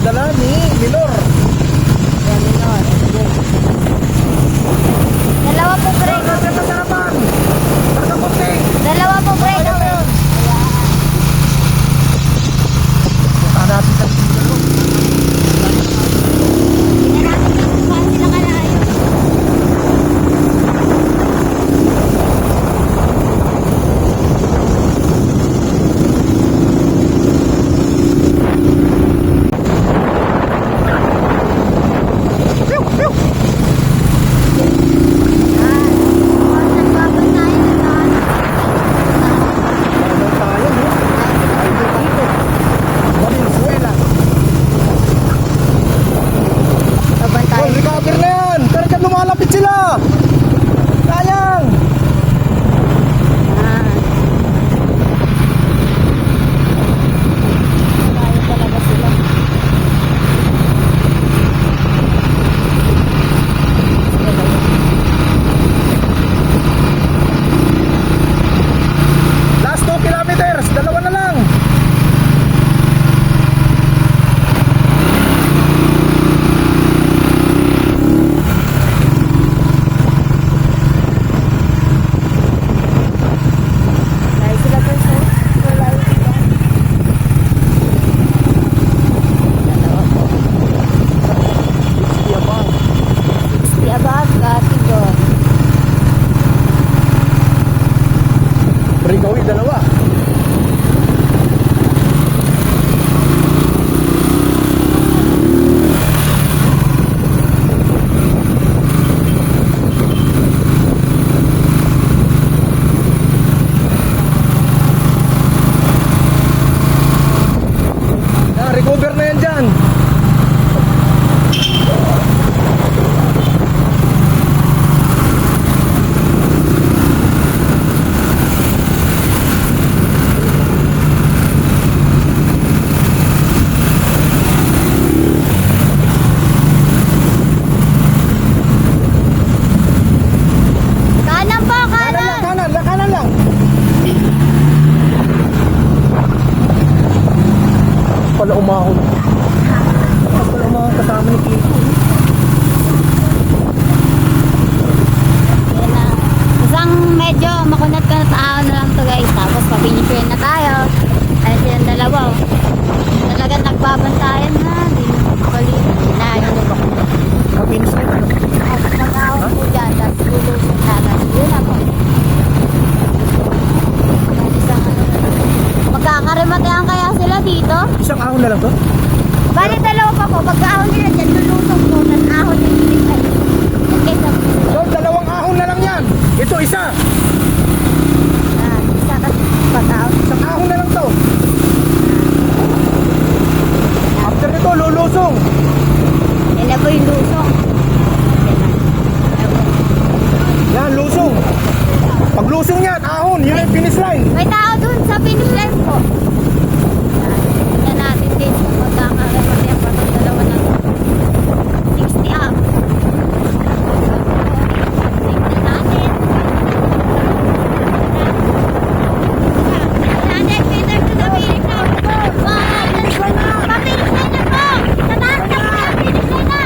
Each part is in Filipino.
dala ni Minor. Yan, Minor. Dalawa po break. Dalawa po break. Recover na yan dyan. Kanan po, kanan. Kanan lang. Pala umahon. Pala umahon kasama ni Kiko. Yan na. Isang medyo makunat ka na tao na lang to guys. Tapos papinisyon na tayo. Ayun silang dalawa. Oh. Talagang nagbabantayan na. Hindi na makapalit. Hinayon na ba? Kapinis na ito. Mag-ahon po dyan. Tapos lulusong natin. Yun na po. Isang ano na. Magkakarimatehan kaya sila dito? Isang ahon na lang to? Bali dalawa pa po. Pagka-ahon nila dyan, lulusong po. Tapos ahon yung bilis. Okay, sa So, dalawang ahon na lang yan. Ito isa. isa ka pag-ahon. Isang ahon na lang to. After nito, lulusong. Yan na po yung lusong. Yan, lusong. Pag lusong yan, ahon. Yun yung finish line. May tao dun sa finish line po. Yan natin din. Magkakaroon yung patong dalawa na 60 up. Tingnan natin. Natin, Peter, to the finish line. Finish line na po. Sa taas na po yung finish line na.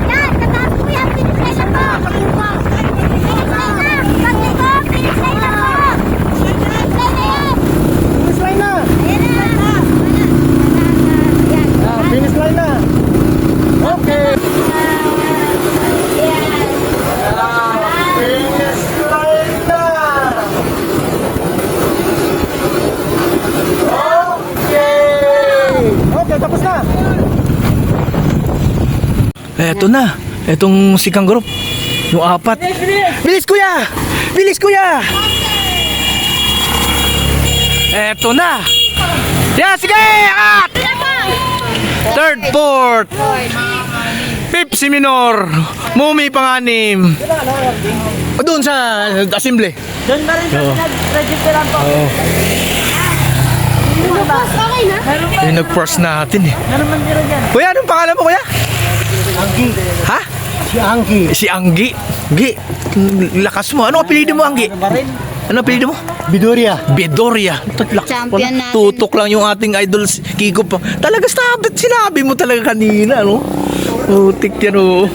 Yan, sa taas po yung finish line na po. Finish line na. Pati po, finish line na po. Finish line na yan. Finish line na. Ayan na. Yan. Finish line na. Okay. Yan. Finish line na. Okay. Okay, tapos na. Eto na. Etong si Kanggroup. Yung apat. Bilis kuya! Bilis kuya! Eto na. Yeah, sige! At! Third, fourth. Fifth si Minor. Mumi panganim. Doon sa assembly. Doon ba rin kasi nag-register lang po? Oo. Okay na? Yung nag-force natin eh. Meron man zero dyan. Kuya, anong pangalan mo kuya? Anggi. Ha? Si Anggi. Si Anggi. Anggi, lakas mo. Ano apelido mo, Anggi? Ano ba rin? Ano apelyido mo? Bidoria. Bedoria. Champion natin. Tutok lang yung ating idol Kiko pa. Talaga sinabi mo talaga kanina, no? Putik yan, oh.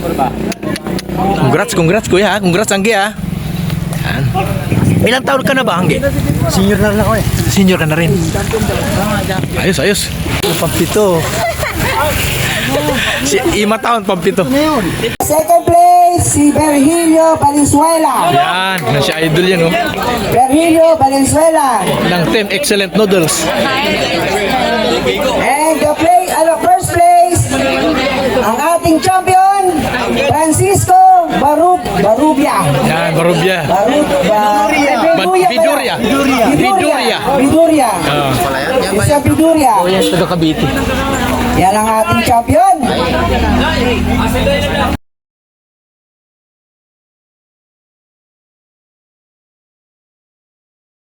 Congrats kuya, ha? Congrats Angge, ha? Yan. Ilang taon ka na ba, Angge? Senior na lang ako eh. Senior ka na rin. Ayos. Pampito. Si Ima taon, pampito. Second place, si Virgilio Valenzuela. Yan, na si idol yan, oh. Virgilio Valenzuela. Ng Team Excellent Noodles. And the first place, ang ating champion, Francisco Barubia. Yan, Barubia. Viduria. Viduria. Viduria. Isa Viduria. Taga Cavite. Yan ang ating champion.